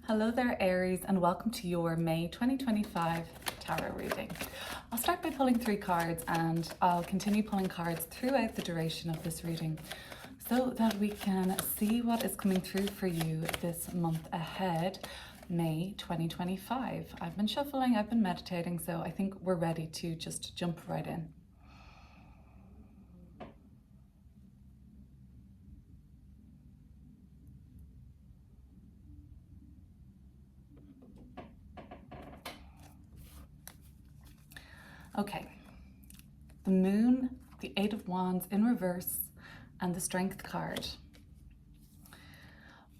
Hello there, Aries, and welcome to your May 2025 tarot reading. I'll start by pulling 3 cards and I'll continue pulling cards throughout the duration of this reading so that we can see what is coming through for you this month ahead, May 2025. I've been shuffling, I've been meditating, so I think we're ready to just jump right in. Okay, the Moon, the Eight of Wands in reverse, and the Strength card.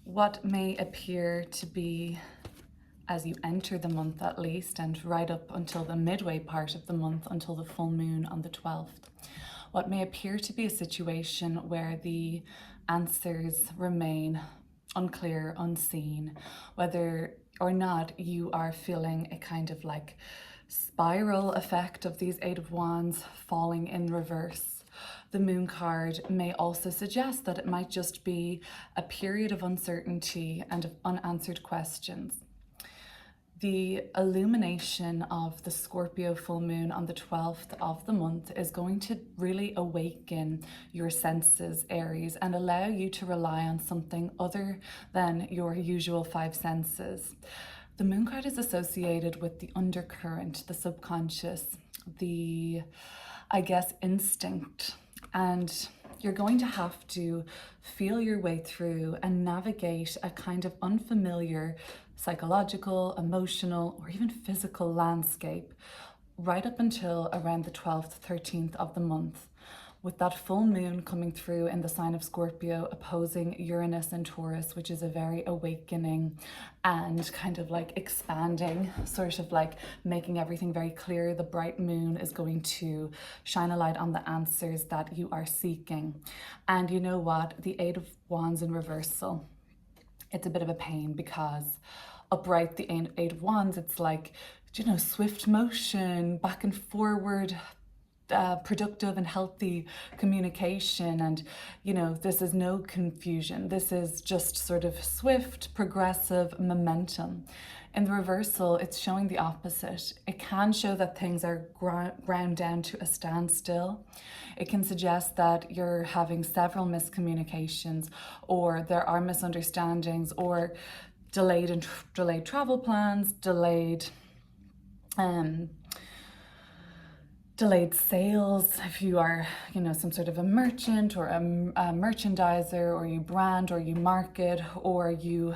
What may appear to be, as you enter the month at least, and right up until the midway part of the month, until the full moon on the 12th, what may appear to be a situation where the answers remain unclear, unseen, whether or not you are feeling a kind of like spiral effect of these Eight of Wands falling in reverse. The Moon card may also suggest that it might just be a period of uncertainty and of unanswered questions. The illumination of the Scorpio full moon on the 12th of the month is going to really awaken your senses, Aries, and allow you to rely on something other than your usual 5 senses. The Moon card is associated with the undercurrent, the subconscious, the, I guess, instinct. And you're going to have to feel your way through and navigate a kind of unfamiliar psychological, emotional, or even physical landscape right up until around the 12th, 13th of the month, with that full moon coming through in the sign of Scorpio opposing Uranus and Taurus, which is a very awakening and kind of like expanding, sort of like making everything very clear. The bright moon is going to shine a light on the answers that you are seeking. And you know what? The Eight of Wands in reversal, it's a bit of a pain because upright, the Eight of Wands, it's like, you know, swift motion, back and forward, productive and healthy communication, and you know, this is no confusion. This is just sort of swift, progressive momentum. In the reversal, it's showing the opposite. It can show that things are ground down to a standstill. It can suggest that you're having several miscommunications, or there are misunderstandings, or delayed travel plans, delayed sales, if you are, you know, some sort of a merchant or a merchandiser, or you brand or you market or you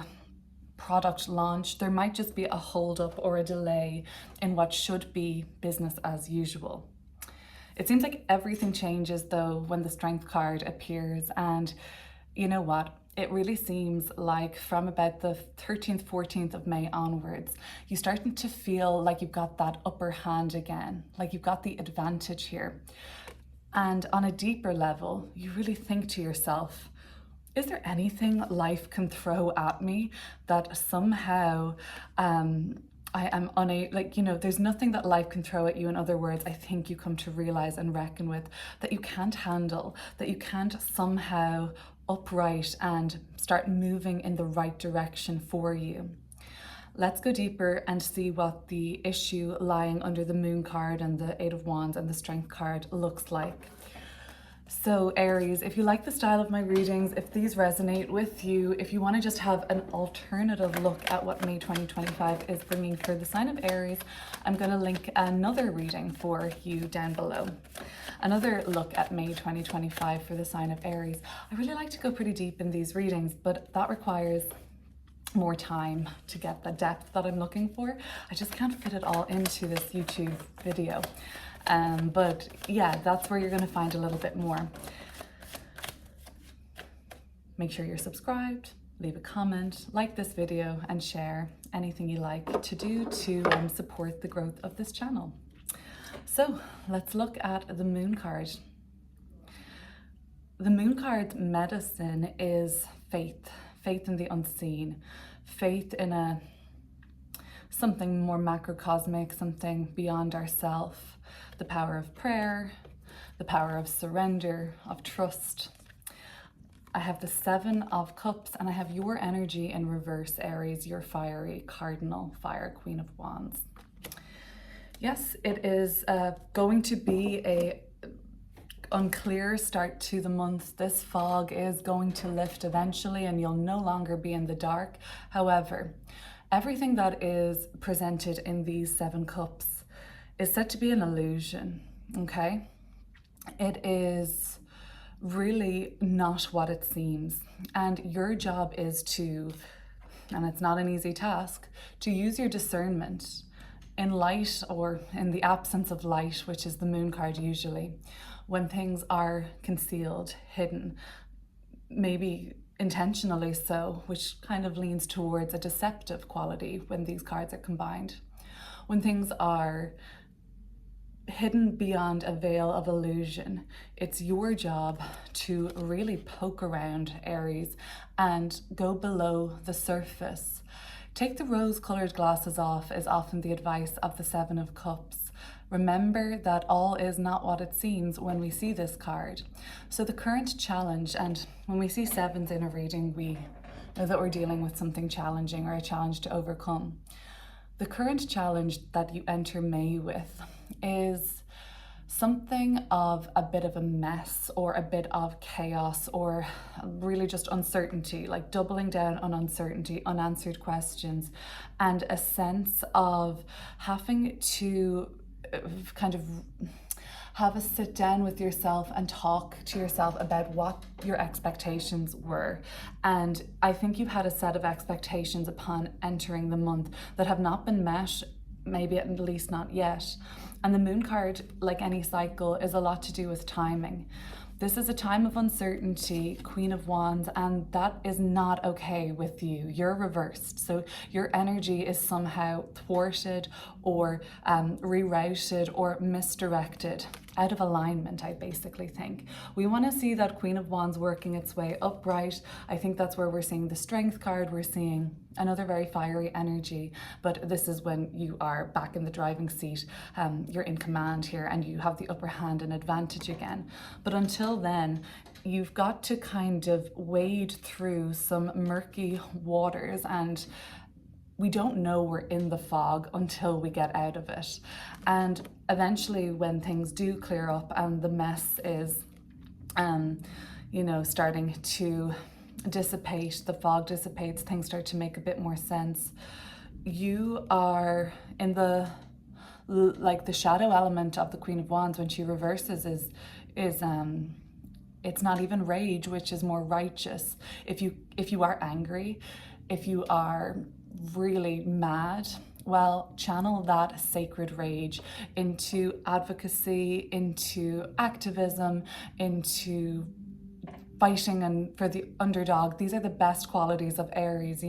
product launch, there might just be a holdup or a delay in what should be business as usual. It seems like everything changes though when the Strength card appears, and you know what? It really seems like from about the 13th, 14th of May onwards, you're starting to feel like you've got that upper hand again, like you've got the advantage here. And on a deeper level, you really think to yourself, is there anything life can throw at me that somehow I am unable, like, you know, there's nothing that life can throw at you. In other words, I think you come to realize and reckon with that you can't handle, that you can't somehow upright and start moving in the right direction for you. Let's go deeper and see what the issue lying under the Moon card and the Eight of Wands and the Strength card looks like. So Aries, if you like the style of my readings, if these resonate with you, if you want to just have an alternative look at what May 2025 is bringing for the sign of Aries, I'm going to link another reading for you down below. Another look at May 2025 for the sign of Aries. I really like to go pretty deep in these readings, but that requires more time to get the depth that I'm looking for. I just can't fit it all into this YouTube video. But yeah, that's where you're going to find a little bit more. Make sure you're subscribed, leave a comment, like this video, and share anything you like to do to support the growth of this channel. So let's look at the Moon card. The Moon card's medicine is faith, faith in the unseen, faith in something more macrocosmic, something beyond ourself. The power of prayer, the power of surrender, of trust. I have the Seven of Cups, and I have your energy in reverse, Aries, your fiery cardinal fire, Queen of Wands. Yes, it is going to be a unclear start to the month. This fog is going to lift eventually and you'll no longer be in the dark. However, everything that is presented in these 7 cups is said to be an illusion, okay? It is really not what it seems. And your job is to, and it's not an easy task, to use your discernment in light or in the absence of light, which is the moon card usually, when things are concealed, hidden, maybe intentionally so, which kind of leans towards a deceptive quality when these cards are combined. When things are hidden beyond a veil of illusion, it's your job to really poke around, Aries, and go below the surface. Take the rose-colored glasses off is often the advice of the Seven of Cups. Remember that all is not what it seems when we see this card. So the current challenge, and when we see sevens in a reading, we know that we're dealing with something challenging or a challenge to overcome. The current challenge that you enter May with is something of a bit of a mess or a bit of chaos or really just uncertainty, like doubling down on uncertainty, unanswered questions, and a sense of having to kind of have a sit down with yourself and talk to yourself about what your expectations were. And I think you've had a set of expectations upon entering the month that have not been met, maybe at least not yet. And the moon card, like any cycle, is a lot to do with timing. This is a time of uncertainty, Queen of Wands, and that is not okay with you. You're reversed. So your energy is somehow thwarted or rerouted or misdirected, out of alignment, I basically think. We want to see that Queen of Wands working its way upright. I think that's where we're seeing the Strength card. We're seeing another very fiery energy, but this is when you are back in the driving seat. You're in command here and you have the upper hand and advantage again. But until then, you've got to kind of wade through some murky waters, and we don't know we're in the fog until we get out of it. And eventually when things do clear up and the mess is, starting to dissipate, the fog dissipates, things start to make a bit more sense. You are in the shadow element of the Queen of Wands when she reverses is it's not even rage, which is more righteous. If you are angry, if you are really mad, well, channel that sacred rage into advocacy, into activism, into fighting and for the underdog. These are the best qualities of Aries,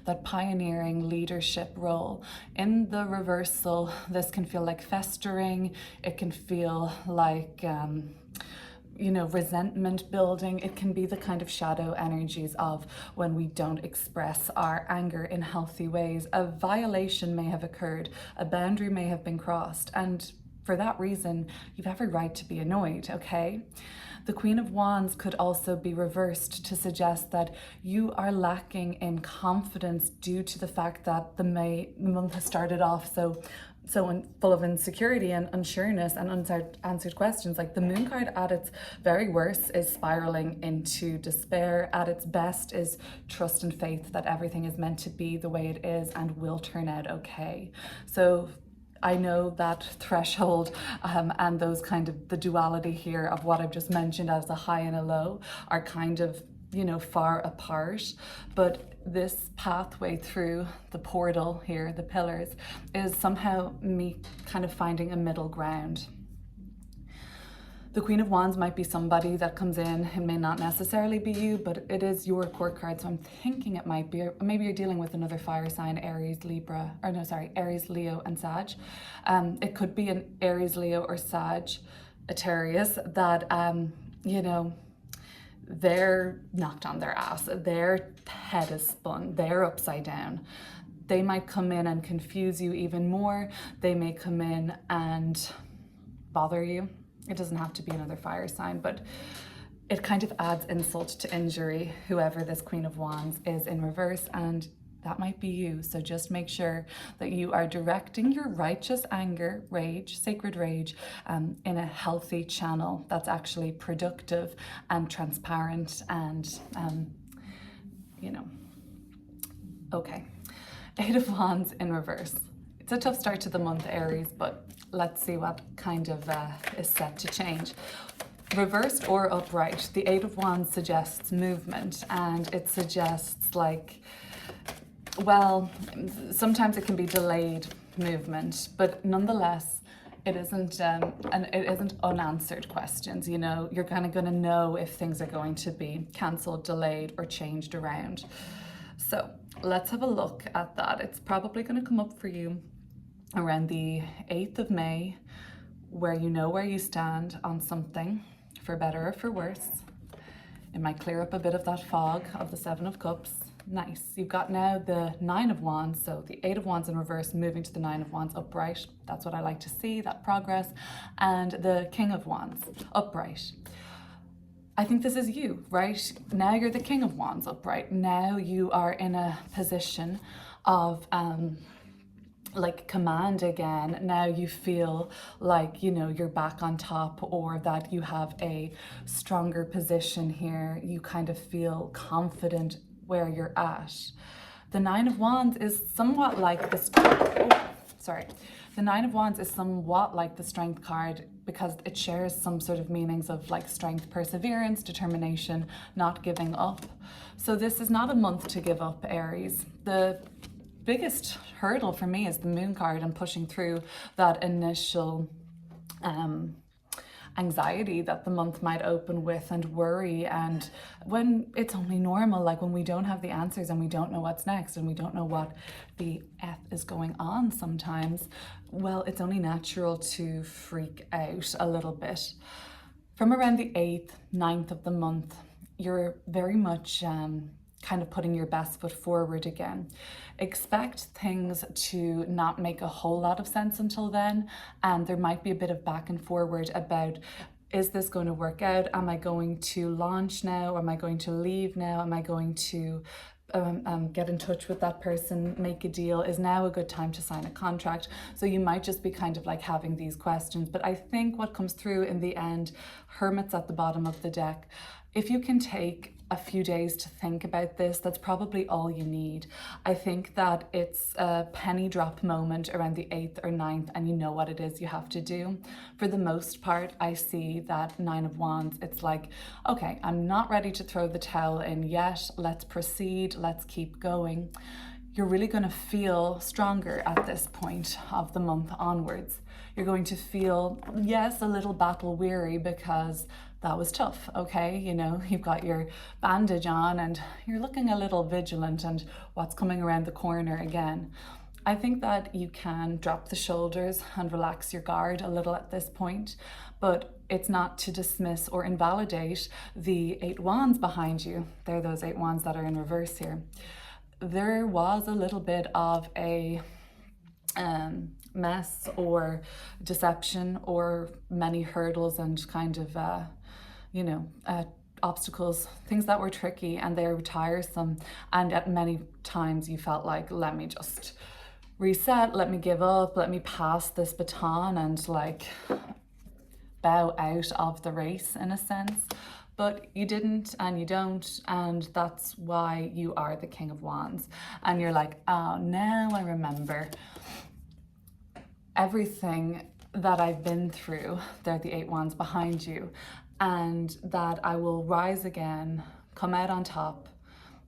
that pioneering leadership role. In the reversal, this can feel like festering. It can feel like resentment building. It can be the kind of shadow energies of when we don't express our anger in healthy ways. A violation may have occurred, a boundary may have been crossed, and for that reason, you've every right to be annoyed, okay? The Queen of Wands could also be reversed to suggest that you are lacking in confidence due to the fact that the month has started off so full of insecurity and unsureness and unanswered questions. Like the moon card at its very worst is spiraling into despair. At its best is trust and faith that everything is meant to be the way it is and will turn out okay. So I know that threshold and those kind of the duality here of what I've just mentioned as a high and a low are kind of, far apart, but this pathway through the portal here, the pillars, is somehow me kind of finding a middle ground. The Queen of Wands might be somebody that comes in. It may not necessarily be you, but it is your court card. So I'm thinking it might be, or maybe you're dealing with another fire sign, Aries, Leo, and Sag. It could be an Aries, Leo, or Sagittarius that, they're knocked on their ass. Their head is spun. They're upside down. They might come in and confuse you even more. They may come in and bother you. It doesn't have to be another fire sign, but it kind of adds insult to injury, whoever this Queen of Wands is in reverse, and that might be you. So just make sure that you are directing your righteous anger, rage, sacred rage, in a healthy channel that's actually productive and transparent and, okay. Eight of Wands in reverse. It's a tough start to the month, Aries, but let's see what kind of is set to change. Reversed or upright, the Eight of Wands suggests movement, and it suggests well, sometimes it can be delayed movement, but nonetheless, it isn't unanswered questions. You're kind of going to know if things are going to be cancelled, delayed, or changed around. So let's have a look at that. It's probably going to come up for you around the 8th of May, where you know where you stand on something, for better or for worse. It might clear up a bit of that fog of the Seven of Cups. Nice. You've got now the Nine of Wands, so the Eight of Wands in reverse moving to the Nine of Wands upright. That's what I like to see, that progress. And the King of Wands upright. I think this is you, right? Now you're the King of Wands upright. Now you are in a position of command again. Now you feel like, you're back on top, or that you have a stronger position here. You kind of feel confident where you're at. The Nine of Wands is somewhat like the Nine of Wands is somewhat like the Strength card, because it shares some sort of meanings of strength, perseverance, determination, not giving up. So this is not a month to give up, Aries. The biggest hurdle for me is the Moon card and pushing through that initial anxiety that the month might open with, and worry, and when it's only normal, when we don't have the answers and we don't know what's next and we don't know what the F is going on sometimes, well, it's only natural to freak out a little bit. From around the 8th, 9th of the month, you're very much kind of putting your best foot forward again. Expect things to not make a whole lot of sense until then, and there might be a bit of back and forward about, is this going to work out? Am I going to launch now? Am I going to leave now? Am I going to get in touch with that person, make a deal? Is now a good time to sign a contract? So you might just be kind of having these questions, but I think what comes through in the end, Hermit's at the bottom of the deck. If you can take a few days to think about this, that's probably all you need. I think that it's a penny drop moment around the 8th or 9th, and you know what it is you have to do. For the most part, I see that Nine of Wands, it's okay, I'm not ready to throw the towel in yet. Let's proceed, let's keep going. You're really going to feel stronger at this point of the month onwards. You're going to feel, yes, a little battle weary, because that was tough, okay? You've got your bandage on and you're looking a little vigilant, and what's coming around the corner again. I think that you can drop the shoulders and relax your guard a little at this point, but it's not to dismiss or invalidate the Eight Wands behind you. They're those Eight Wands that are in reverse here. There was a little bit of a mess or deception, or many hurdles and kind of obstacles, things that were tricky and they were tiresome, and at many times you felt let me just reset, let me give up, let me pass this baton and bow out of the race in a sense. But you didn't, and you don't, and that's why you are the King of Wands. And you're oh, now I remember everything that I've been through. They're the Eight Wands behind you, and that I will rise again, come out on top.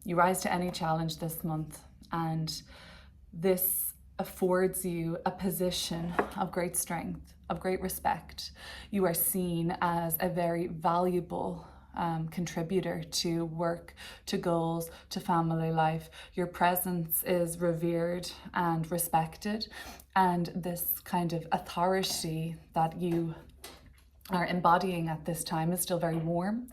You rise to any challenge this month, and this affords you a position of great strength, of great respect. You are seen as a very valuable contributor to work, to goals, to family life. Your presence is revered and respected, and this kind of authority that you are embodying at this time is still very warm.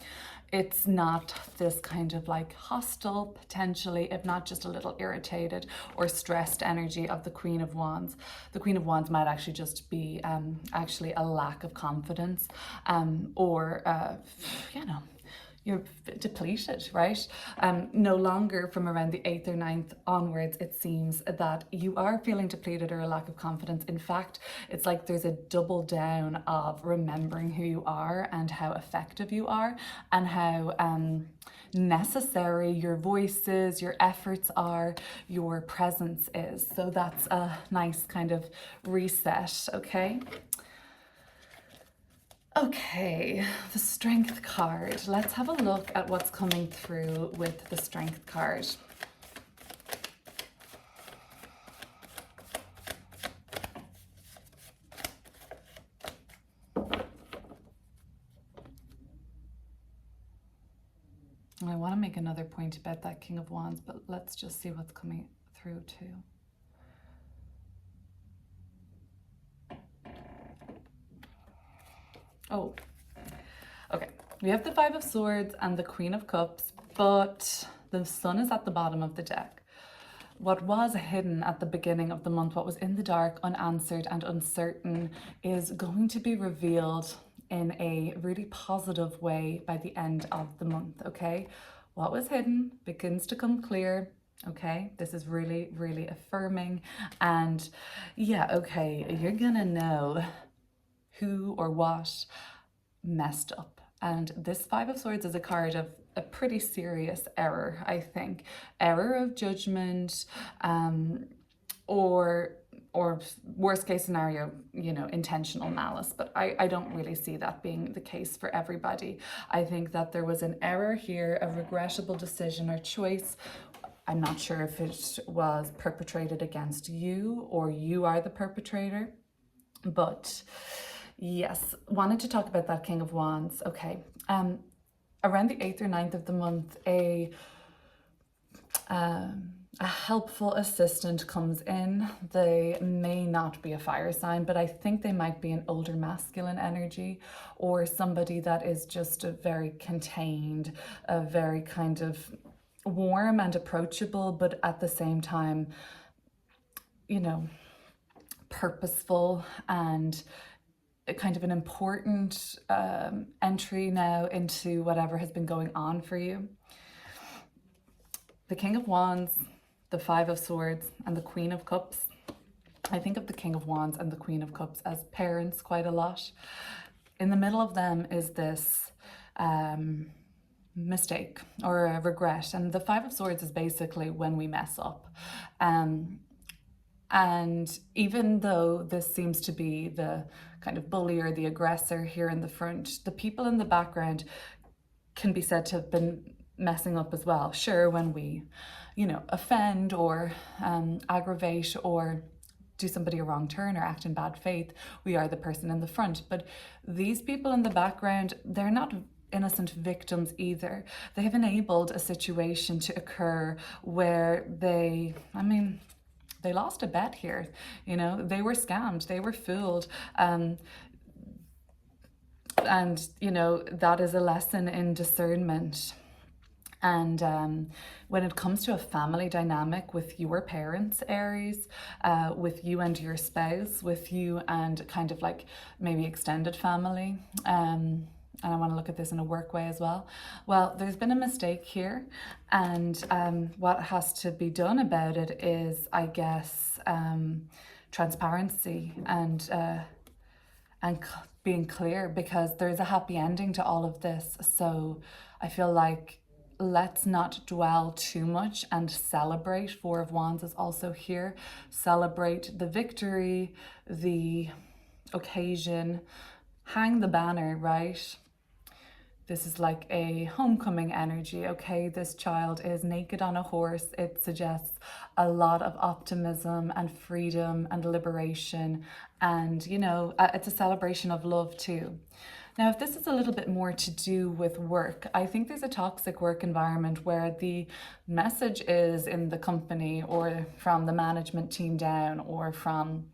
It's not this kind of hostile, potentially, if not just a little irritated or stressed energy of the Queen of Wands. The Queen of Wands might actually just be actually a lack of confidence, or you're depleted, right? No longer from around the 8th or 9th onwards, it seems that you are feeling depleted or a lack of confidence. In fact, it's like there's a double down of remembering who you are and how effective you are and how necessary your voices, your efforts are, your presence is. So that's a nice kind of reset, okay? Okay, the Strength card. Let's have a look at what's coming through with the Strength card. I want to make another point about that King of Wands, but let's just see what's coming through too. Oh, okay. We have the Five of Swords and the Queen of Cups, but the Sun is at the bottom of the deck. What was hidden at the beginning of the month, what was in the dark, unanswered and uncertain, is going to be revealed in a really positive way by the end of the month, okay? What was hidden begins to come clear, okay? This is really, really affirming. And yeah, okay, you're gonna know who or what messed up. And this Five of Swords is a card of a pretty serious error, I think. Error of judgment, or worst case scenario, you know, intentional malice. But I don't really see that being the case for everybody. I think that there was an error here, a regrettable decision or choice. I'm not sure if it was perpetrated against you or you are the perpetrator, but yes, wanted to talk about that King of Wands. Okay, around the 8th or 9th of the month, a helpful assistant comes in. They may not be a fire sign, but I think they might be an older masculine energy or somebody that is just a very contained, a very kind of warm and approachable, but at the same time, you know, purposeful and kind of an important entry now into whatever has been going on for you. The King of Wands, the Five of Swords, and the Queen of Cups. I think of the King of Wands and the Queen of Cups as parents quite a lot. In the middle of them is this mistake or a regret. And the Five of Swords is basically when we mess up. And even though this seems to be the kind of bully or the aggressor here in the front, the people in the background can be said to have been messing up as well. Sure, when we, you know, offend or aggravate or do somebody a wrong turn or act in bad faith, we are the person in the front. But these people in the background, they're not innocent victims either. They have enabled a situation to occur where they lost a bet here. You know, they were scammed, they were fooled. And, you know, that is a lesson in discernment. And when it comes to a family dynamic with your parents, Aries, with you and your spouse, with you and kind of like maybe extended family, and I want to look at this in a work way as well. Well, there's been a mistake here, and what has to be done about it is, I guess, transparency and being clear, because there's a happy ending to all of this. So I feel like let's not dwell too much and celebrate. Four of Wands is also here. Celebrate the victory, the occasion, hang the banner, right? This is like a homecoming energy, okay? This child is naked on a horse. It suggests a lot of optimism and freedom and liberation. And, you know, it's a celebration of love too. Now, if this is a little bit more to do with work, I think there's a toxic work environment where the message is in the company or from the management team down or from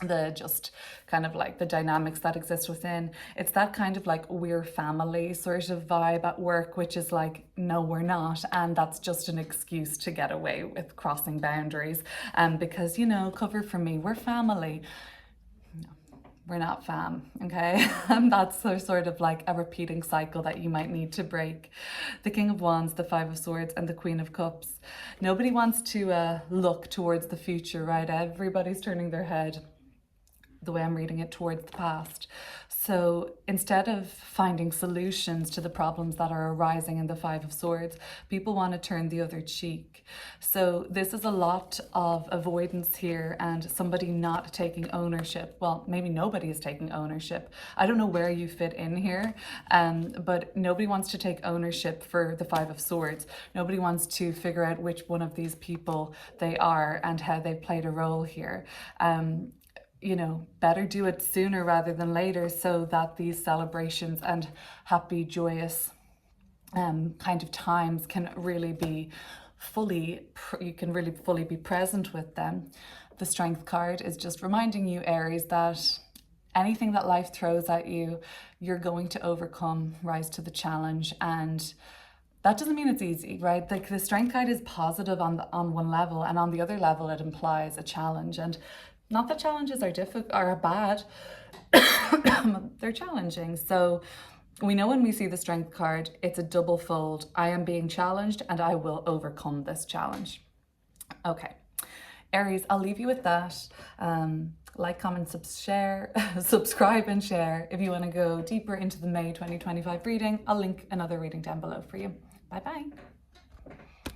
the just kind of like the dynamics that exist within. It's that kind of like we're family sort of vibe at work, which is like, no, we're not. And that's just an excuse to get away with crossing boundaries. Because, you know, cover for me, we're family. we're not fam, okay? And that's sort of like a repeating cycle that you might need to break. The King of Wands, the Five of Swords, and the Queen of Cups. Nobody wants to look towards the future, right? Everybody's turning their head, the way I'm reading it, towards the past. So instead of finding solutions to the problems that are arising in the Five of Swords, people want to turn the other cheek. So this is a lot of avoidance here and somebody not taking ownership. Well, maybe nobody is taking ownership. I don't know where you fit in here, but nobody wants to take ownership for the Five of Swords. Nobody wants to figure out which one of these people they are and how they've played a role here. You know, better do it sooner rather than later so that these celebrations and happy, joyous kind of times can really be you can really fully be present with them. The Strength card is just reminding you, Aries, that anything that life throws at you, you're going to overcome, rise to the challenge. And that doesn't mean it's easy, right? Like the Strength card is positive on one level, and on the other level it implies a challenge. And not that challenges are difficult or bad, they're challenging. So we know when we see the Strength card, it's a double fold. I am being challenged and I will overcome this challenge. Okay, Aries, I'll leave you with that. Like, comment, share, subscribe and share. If you want to go deeper into the May 2025 reading, I'll link another reading down below for you. Bye-bye.